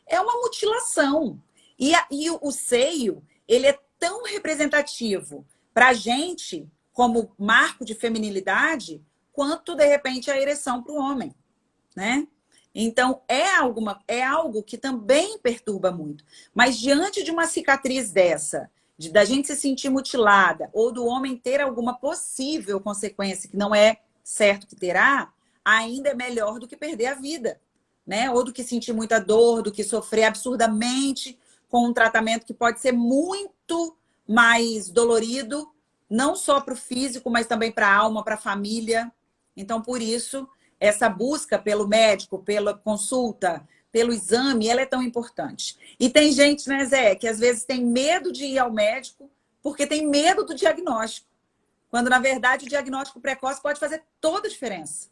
S1: É uma mutilação. E o seio, ele é tão representativo para a gente, como marco de feminilidade, quanto, de repente, a ereção para o homem, né? Então, é algo que também perturba muito. Mas diante de uma cicatriz dessa, da gente se sentir mutilada, ou do homem ter alguma possível consequência que não é certo que terá, ainda é melhor do que perder a vida, né? Ou do que sentir muita dor, do que sofrer absurdamente com um tratamento que pode ser muito mais dolorido, não só para o físico, mas também para a alma, para a família. Então, por isso, essa busca pelo médico, pela consulta, pelo exame, ela é tão importante. E tem gente, né, Zé, que às vezes tem medo de ir ao médico porque tem medo do diagnóstico. Quando, na verdade, o diagnóstico precoce pode fazer toda a diferença.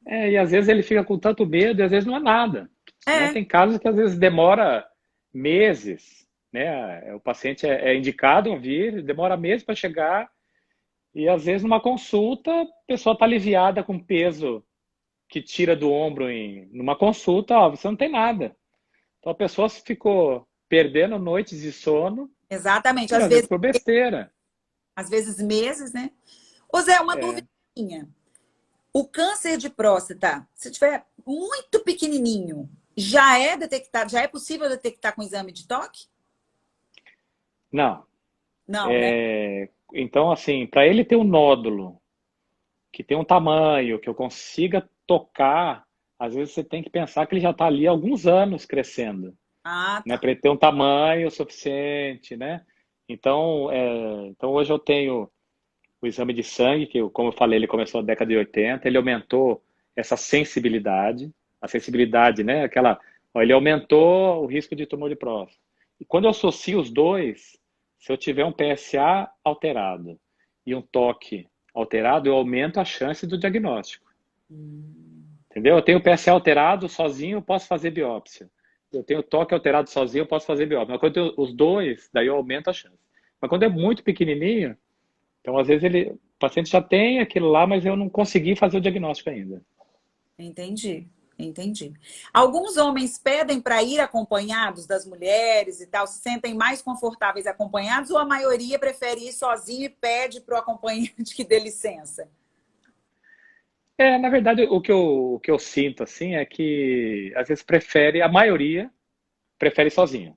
S2: E às vezes ele fica com tanto medo e às vezes não é nada. Né?
S1: É,
S2: Tem casos que às vezes demora meses, né? O paciente é indicado a vir, demora meses para chegar e às vezes numa consulta a pessoa está aliviada com peso que tira do ombro numa consulta, você não tem nada. Então a pessoa ficou perdendo noites de sono
S1: exatamente.
S2: e às vezes por besteira.
S1: Às vezes meses, né? Ô Zé, uma
S2: É.
S1: duvidinha. O câncer de próstata, se tiver muito pequenininho, já é detectado, já é possível detectar com exame de toque?
S2: Não.
S1: Não, né?
S2: Então, assim, para ele ter um nódulo que tem um tamanho, que eu consiga tocar, às vezes você tem que pensar que ele já está ali há alguns anos crescendo,
S1: Ah,
S2: né?
S1: tá.
S2: Para ele ter um tamanho suficiente, né? Então, então hoje eu tenho o exame de sangue, que, como eu falei, ele começou na década de 80, ele aumentou essa sensibilidade, a sensibilidade, né? Ele aumentou o risco de tumor de próstata. E quando eu associo os dois, se eu tiver um PSA alterado e um toque alterado, eu aumento a chance do diagnóstico. Entendeu? Eu tenho PSA alterado sozinho, eu posso fazer biópsia. Eu tenho toque alterado sozinho, eu posso fazer biópsia. Mas quando eu tenho os dois, daí eu aumento a chance. Mas quando é muito pequenininho, então às vezes o paciente já tem aquilo lá, mas eu não consegui fazer o diagnóstico ainda.
S1: Entendi, entendi. Alguns homens pedem para ir acompanhados das mulheres e tal, se sentem mais confortáveis acompanhados, ou a maioria prefere ir sozinho e pede para o acompanhante que dê licença?
S2: Na verdade, o que eu sinto assim é que às vezes a maioria prefere sozinho.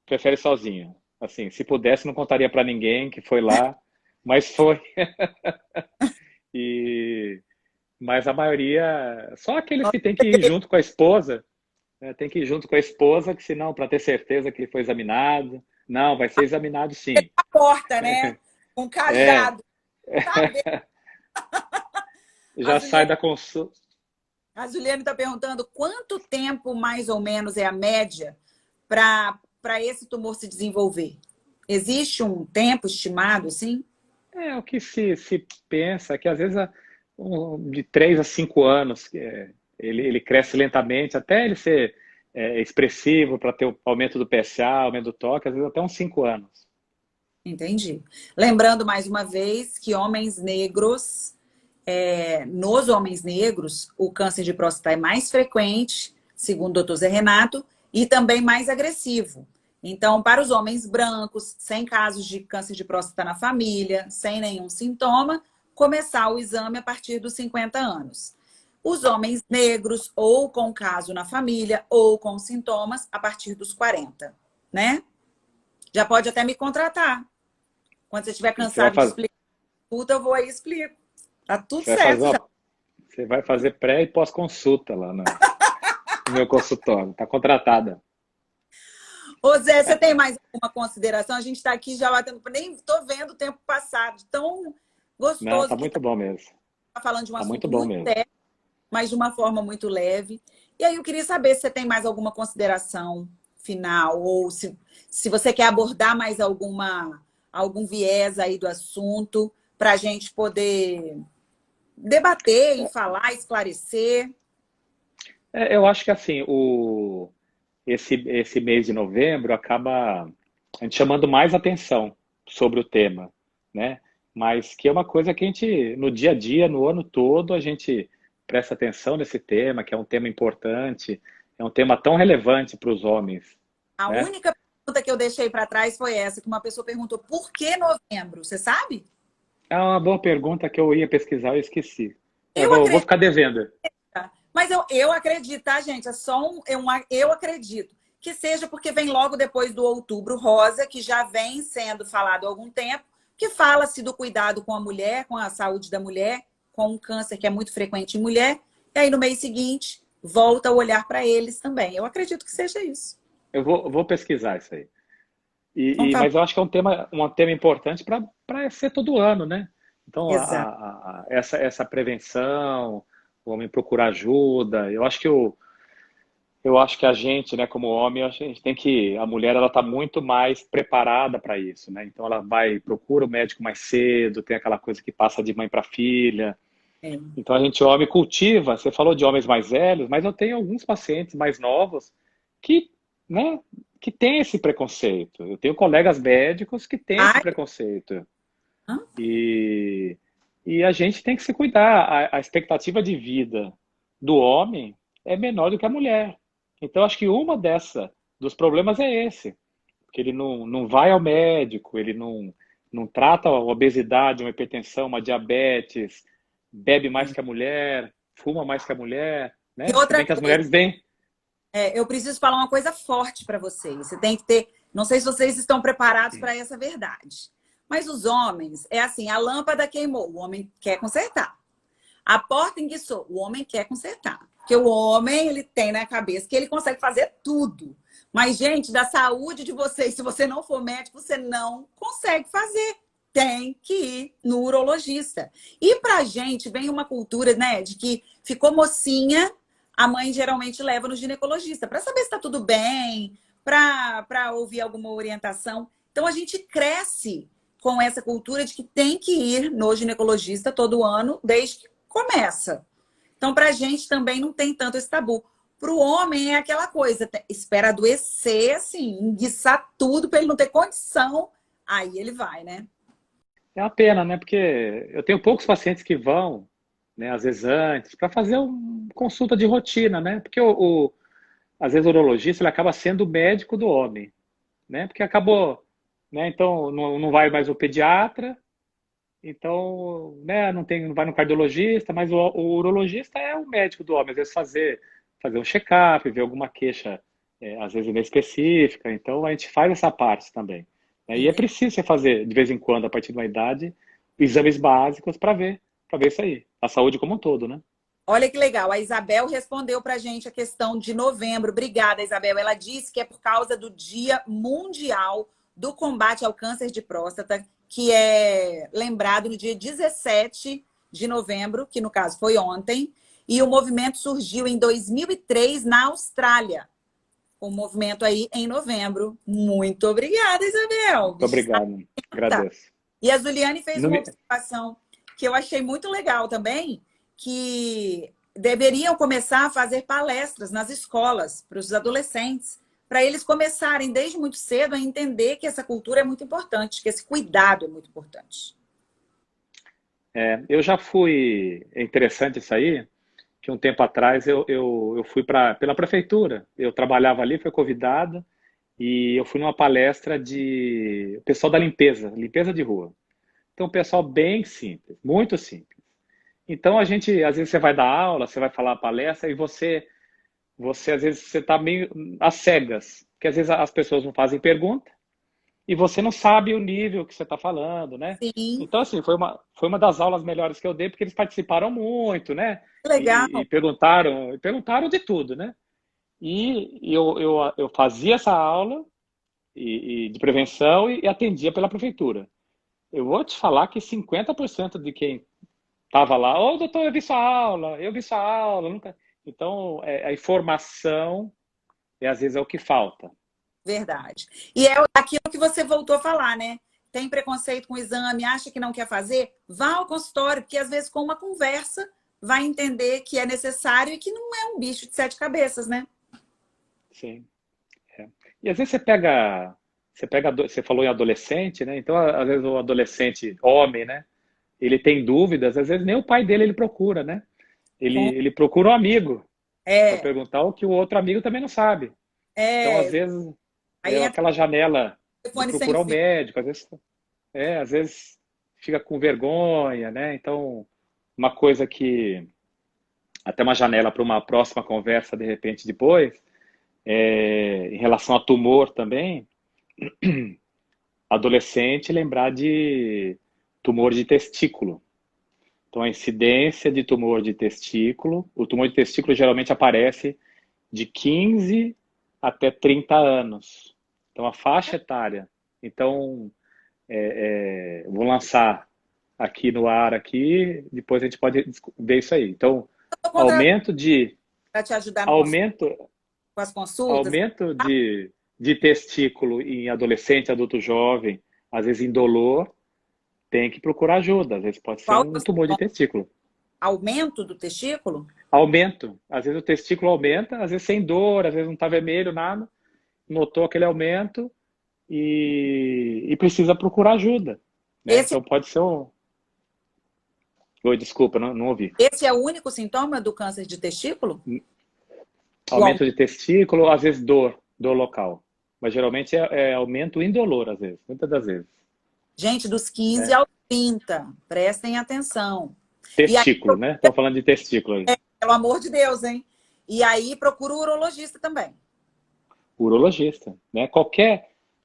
S2: Prefere sozinho. Assim, se pudesse, não contaria para ninguém que foi lá, mas foi. E, mas a maioria, só aqueles que têm que ir junto com a esposa, né? Tem que ir junto com a esposa, que senão, para ter certeza que ele foi examinado, não, vai ser examinado sim.
S1: A porta, né? Um
S2: É,
S1: cajado. Tá vendo? A
S2: já sai
S1: Juliana,
S2: da consulta.
S1: a Juliana está perguntando quanto tempo, mais ou menos, é a média para esse tumor se desenvolver? Existe um tempo estimado, assim?
S2: O que se pensa que às vezes de 3 a 5 anos ele cresce lentamente até ele ser expressivo para ter o aumento do PSA, aumento do toque, às vezes até uns 5 anos.
S1: Entendi. Lembrando mais uma vez que homens negros, nos homens negros, o câncer de próstata é mais frequente, segundo o doutor Zé Renato, e também mais agressivo. Então, para os homens brancos, sem casos de câncer de próstata na família, sem nenhum sintoma, começar o exame a partir dos 50 anos. Os homens negros, ou com caso na família, ou com sintomas, a partir dos 40, né? Já pode até me contratar. Quando você estiver
S2: Você vai
S1: cansado de
S2: fazer,
S1: explicar tudo, eu vou aí e explico. Tá tudo
S2: você vai fazer
S1: certo já.
S2: você vai fazer pré e pós-consulta lá no meu consultório. Tá contratada.
S1: Ô Zé, você tem mais alguma consideração? A gente está aqui já batendo, nem estou vendo o tempo passar, de tão
S2: Não,
S1: gostoso
S2: tá
S1: que
S2: muito bom mesmo.
S1: tá falando de um
S2: Tá muito
S1: assunto
S2: bom
S1: muito
S2: mesmo.
S1: sério, mas de uma forma muito leve. E aí eu queria saber se você tem mais alguma consideração final, ou se você quer abordar mais algum viés aí do assunto, para a gente poder debater e falar, esclarecer.
S2: Eu acho que assim, esse mês de novembro acaba a gente chamando mais atenção sobre o tema, né? Mas que é uma coisa que a gente, no dia a dia, no ano todo, a gente presta atenção nesse tema, que é um tema importante, é um tema tão relevante para os homens,
S1: A
S2: né?
S1: única pergunta que eu deixei para trás foi essa, que uma pessoa perguntou: por que novembro? Você sabe?
S2: É uma boa pergunta que eu ia pesquisar e esqueci.
S1: Eu
S2: Vou
S1: acredito.
S2: ficar devendo.
S1: Mas eu acredito, tá, gente? É só eu acredito que seja porque vem logo depois do Outubro Rosa, que já vem sendo falado há algum tempo, que fala-se do cuidado com a mulher, com a saúde da mulher, com um câncer que é muito frequente em mulher, e aí no mês seguinte volta o olhar para eles também. Eu acredito que seja isso.
S2: Vou pesquisar isso aí.
S1: Então tá
S2: Mas
S1: bom.
S2: eu acho que é um tema importante para ser todo ano, né? Então,
S1: Exato.
S2: essa prevenção, o homem procurar ajuda, eu acho que a gente, né, como homem, a gente tem que, a mulher, ela está muito mais preparada para isso, né? Então, ela vai, procura o médico mais cedo, tem aquela coisa que passa de mãe para filha.
S1: É.
S2: Então, a gente, homem, cultiva. Você falou de homens mais velhos, mas eu tenho alguns pacientes mais novos que, né, que têm esse preconceito. Eu tenho colegas médicos que têm esse
S1: Ai,
S2: preconceito.
S1: hã?
S2: E, e a gente tem que se cuidar. A expectativa de vida do homem é menor do que a mulher. Então, acho que dos problemas é esse. Que ele não vai ao médico, ele não trata a obesidade, uma hipertensão, uma diabetes, bebe mais que a mulher, fuma mais que a mulher,
S1: E
S2: né? Se
S1: outra
S2: bem que as mulheres bem.
S1: eu preciso falar uma coisa forte para vocês. Você tem que ter. Não sei se vocês estão preparados para essa verdade. Mas os homens, é assim: a lâmpada queimou, o homem quer consertar. A porta enguiçou, o homem quer consertar. Porque o homem, ele tem na cabeça que ele consegue fazer tudo. Mas, gente, da saúde de vocês, se você não for médico, você não consegue fazer. Tem que ir no urologista. E pra gente vem uma cultura, né, de que ficou mocinha, a mãe geralmente leva no ginecologista para saber se está tudo bem, para ouvir alguma orientação. Então a gente cresce com essa cultura de que tem que ir no ginecologista todo ano, desde que começa. Então, para a gente também não tem tanto esse tabu. Para o homem é aquela coisa, espera adoecer, assim, enguiçar tudo para ele não ter condição, aí ele vai, né?
S2: É uma pena, né? Porque eu tenho poucos pacientes que vão, né, às vezes antes, para fazer uma consulta de rotina, né? Porque às vezes o urologista ele acaba sendo o médico do homem, né? Porque acabou, né? Então não vai mais o pediatra, então, né? Não vai no cardiologista, mas o urologista é o médico do homem. Às vezes fazer um check-up, ver alguma queixa, às vezes inespecífica. Então a gente faz essa parte também, né? E é preciso você fazer de vez em quando, a partir de uma idade, exames básicos para ver isso aí, a saúde como um todo, né?
S1: Olha que legal, a Isabel respondeu para a gente a questão de novembro. Obrigada, Isabel. Ela disse que é por causa do Dia Mundial do Combate ao Câncer de Próstata, que é lembrado no dia 17 de novembro, que no caso foi ontem, e o movimento surgiu em 2003 na Austrália. O movimento aí em novembro. Muito obrigada, Isabel.
S2: Muito obrigado, agradeço.
S1: E a Zuliane fez
S2: Não
S1: uma
S2: me-
S1: observação que eu achei muito legal também, que deveriam começar a fazer palestras nas escolas para os adolescentes, para eles começarem desde muito cedo a entender que essa cultura é muito importante, que esse cuidado é muito importante.
S2: eu já fui, é interessante isso aí, que um tempo atrás eu fui pela prefeitura. Eu trabalhava ali, fui convidado, e eu fui numa palestra de pessoal da limpeza de rua. Então, o pessoal bem simples, muito simples. Então, a gente, às vezes você vai dar aula, você vai falar palestra e às vezes, você está meio às cegas, porque às vezes as pessoas não fazem pergunta e você não sabe o nível que você está falando, né?
S1: Sim,
S2: Então, assim, foi uma das aulas melhores que eu dei, porque eles participaram muito, né?
S1: legal.
S2: E perguntaram de tudo, né? E eu fazia essa aula de prevenção e atendia pela prefeitura. Eu vou te falar que 50% de quem estava lá, ô doutor, eu vi sua aula. Nunca... Então, a informação, às vezes, é o que falta.
S1: Verdade. E é aquilo que você voltou a falar, né? Tem preconceito com o exame, acha que não quer fazer? Vá ao consultório, porque às vezes com uma conversa vai entender que é necessário e que não é um bicho de sete cabeças, né?
S2: Sim. É. E às vezes você falou em adolescente, né? Então, às vezes o adolescente, homem, né? Ele tem dúvidas, às vezes nem o pai dele ele procura, né?
S1: Com-
S2: Ele procura um amigo para
S1: É,
S2: perguntar o que o outro amigo também não sabe. Então, às
S1: é.
S2: vezes,
S1: Aí
S2: é
S1: entra
S2: aquela janela
S1: o
S2: de
S1: telefone sem
S2: procurar o
S1: fio.
S2: médico, às vezes fica com vergonha, né? Então, uma coisa que até uma janela para uma próxima conversa de repente depois, em relação a tumor também, adolescente lembrar de tumor de testículo. Então, a incidência de tumor de testículo, o tumor de testículo geralmente aparece de 15 até 30 anos. Então, a faixa etária. Então, vou lançar aqui no ar aqui, depois a gente pode ver isso aí. Então,
S1: Eu vou contratar
S2: aumento de
S1: para te ajudar no
S2: aumento
S1: com as consultas.
S2: aumento de testículo em adolescente, adulto jovem, às vezes indolor, tem que procurar ajuda. Às vezes pode ser
S1: Qual
S2: um
S1: é o
S2: tumor de
S1: sintoma?
S2: testículo.
S1: Aumento do testículo?
S2: Aumento. Às vezes o testículo aumenta, às vezes sem dor, às vezes não está vermelho, nada. Notou aquele aumento e precisa procurar ajuda. Né?
S1: Esse,
S2: Então pode ser um. Oi, desculpa, não ouvi.
S1: esse é o único sintoma do câncer de testículo? O
S2: Aumento de testículo, às vezes dor local. Mas geralmente é aumento indolor, às vezes, muitas das vezes.
S1: Gente, dos 15
S2: Né?
S1: aos 30, prestem atenção. E aí,
S2: Testículo, né? Estamos falando de testículo aí.
S1: pelo amor de Deus, hein? E aí, procura o urologista também.
S2: Urologista, né?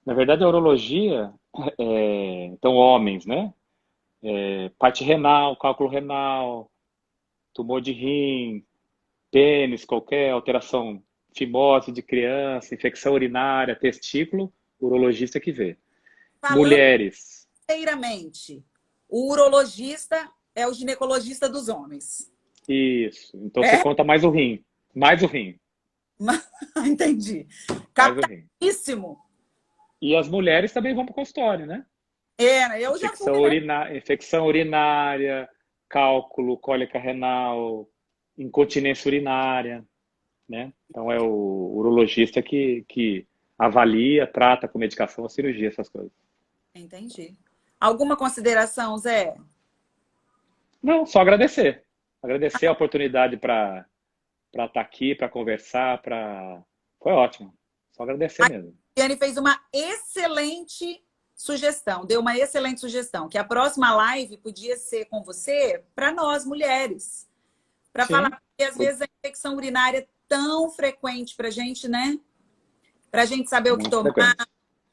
S2: Na verdade, a urologia, então homens, né? Parte renal, cálculo renal, tumor de rim, pênis, qualquer alteração, fimose de criança, infecção urinária, testículo, urologista que vê.
S1: Falando
S2: Mulheres,
S1: inteiramente, o urologista é o ginecologista dos homens.
S2: isso. Então você
S1: É?
S2: conta mais o rim, mais o rim,
S1: Entendi.
S2: mais o rim.
S1: Capíssimo.
S2: E as mulheres também vão para o consultório, né?
S1: É, eu já fui, né?
S2: Infecção urinária, cálculo, cólica renal, incontinência urinária, né? Então é o urologista que avalia, trata com medicação ou cirurgia essas coisas.
S1: Entendi. Alguma consideração, Zé?
S2: Não, só agradecer. Agradecer a oportunidade para estar aqui, para conversar, foi ótimo. Só agradecer
S1: A
S2: mesmo.
S1: Cristiane fez uma excelente sugestão, deu uma excelente sugestão, que a próxima live podia ser com você para nós, mulheres. Para falar,
S2: Sim,
S1: porque às vezes a infecção urinária é tão frequente para a gente, né? Para a gente saber o que
S2: muito
S1: tomar,
S2: frequente.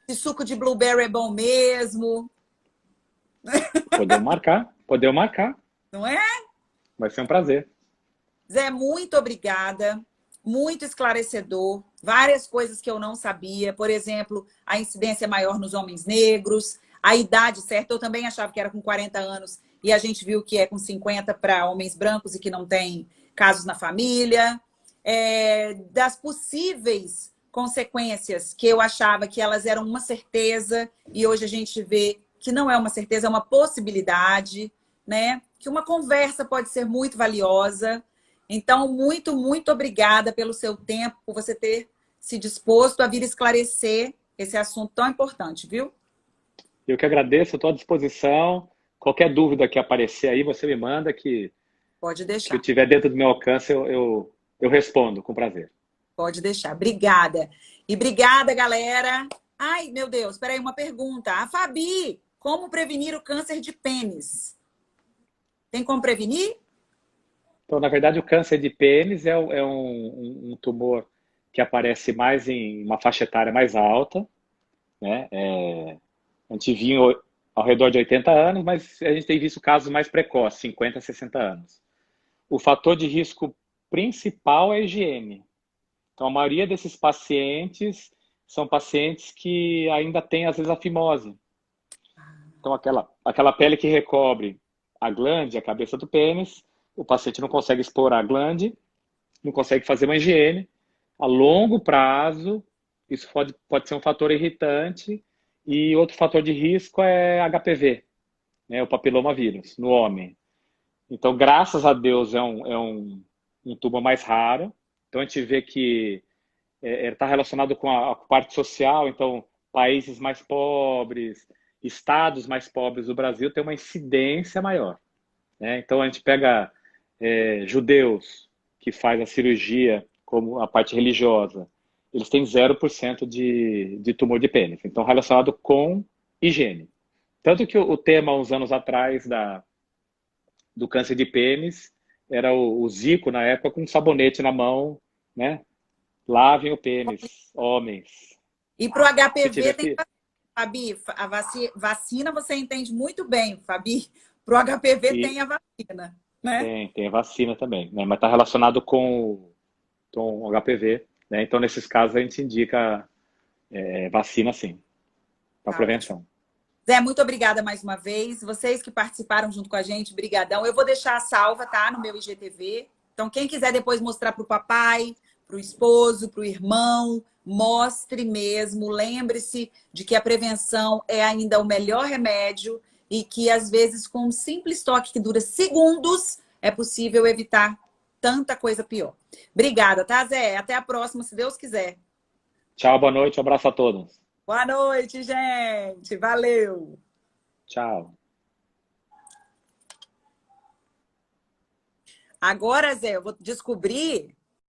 S1: se suco de blueberry é bom mesmo,
S2: Podemos marcar.
S1: não é?
S2: Vai ser um prazer.
S1: Zé, muito obrigada. Muito esclarecedor. Várias coisas que eu não sabia. Por exemplo, a incidência é maior nos homens negros, a idade certa. Eu também achava que era com 40 anos e a gente viu que é com 50 para homens brancos e que não tem casos na família. Das possíveis consequências que eu achava que elas eram uma certeza e hoje a gente vê que não é uma certeza, é uma possibilidade, né? Que uma conversa pode ser muito valiosa. Então, muito, muito obrigada pelo seu tempo, por você ter se disposto a vir esclarecer esse assunto tão importante, viu?
S2: Eu que agradeço, estou à disposição. Qualquer dúvida que aparecer aí, você me manda
S1: Pode
S2: que eu
S1: deixar,
S2: tiver dentro do meu alcance, eu respondo com prazer.
S1: pode deixar. Obrigada. E obrigada, galera. Ai, meu Deus, espera aí, uma pergunta. A Fabi como prevenir o câncer de pênis? Tem como prevenir?
S2: Então, na verdade, o câncer de pênis é um tumor que aparece mais em uma faixa etária mais alta, né? A gente vinha ao redor de 80 anos, mas a gente tem visto casos mais precoces, 50, 60 anos. O fator de risco principal é a higiene. Então, a maioria desses pacientes são pacientes que ainda têm, às vezes, a fimose. Então, aquela pele que recobre a glande, a cabeça do pênis, o paciente não consegue explorar a glande, não consegue fazer uma higiene. A longo prazo, isso pode ser um fator irritante. E outro fator de risco é HPV, né, o papiloma vírus, no homem. Então, graças a Deus, um tumor mais raro. Então, a gente vê que está relacionado com a parte social. Então, países mais pobres, estados mais pobres do Brasil têm uma incidência maior, né? Então, a gente pega judeus que faz a cirurgia como a parte religiosa, eles têm 0% de tumor de pênis. Então, relacionado com higiene. Tanto que o tema, uns anos atrás, do câncer de pênis, era o Zico, na época, com um sabonete na mão, né? Lavem o pênis, homens.
S1: E para o
S2: Você tiver
S1: HPV tem,
S2: que...
S1: Fabi, a vacina você entende muito bem, Fabi. Para o HPV
S2: E
S1: tem a vacina, né?
S2: tem a vacina também, né? Mas está relacionado com o HPV, né? Então, nesses casos, a gente indica vacina, sim, para
S1: Tá ótimo.
S2: prevenção.
S1: Zé, muito obrigada mais uma vez. Vocês que participaram junto com a gente, brigadão. Eu vou deixar a salva, tá? No meu IGTV. Então, quem quiser depois mostrar para o papai, para o esposo, para o irmão, mostre mesmo. Lembre-se de que a prevenção é ainda o melhor remédio e que, às vezes, com um simples toque que dura segundos, é possível evitar tanta coisa pior. Obrigada, tá, Zé? Até a próxima, se Deus quiser.
S2: Tchau, boa noite, um abraço a todos.
S1: Boa noite, gente. Valeu.
S2: Tchau.
S1: Agora, Zé, eu vou descobrir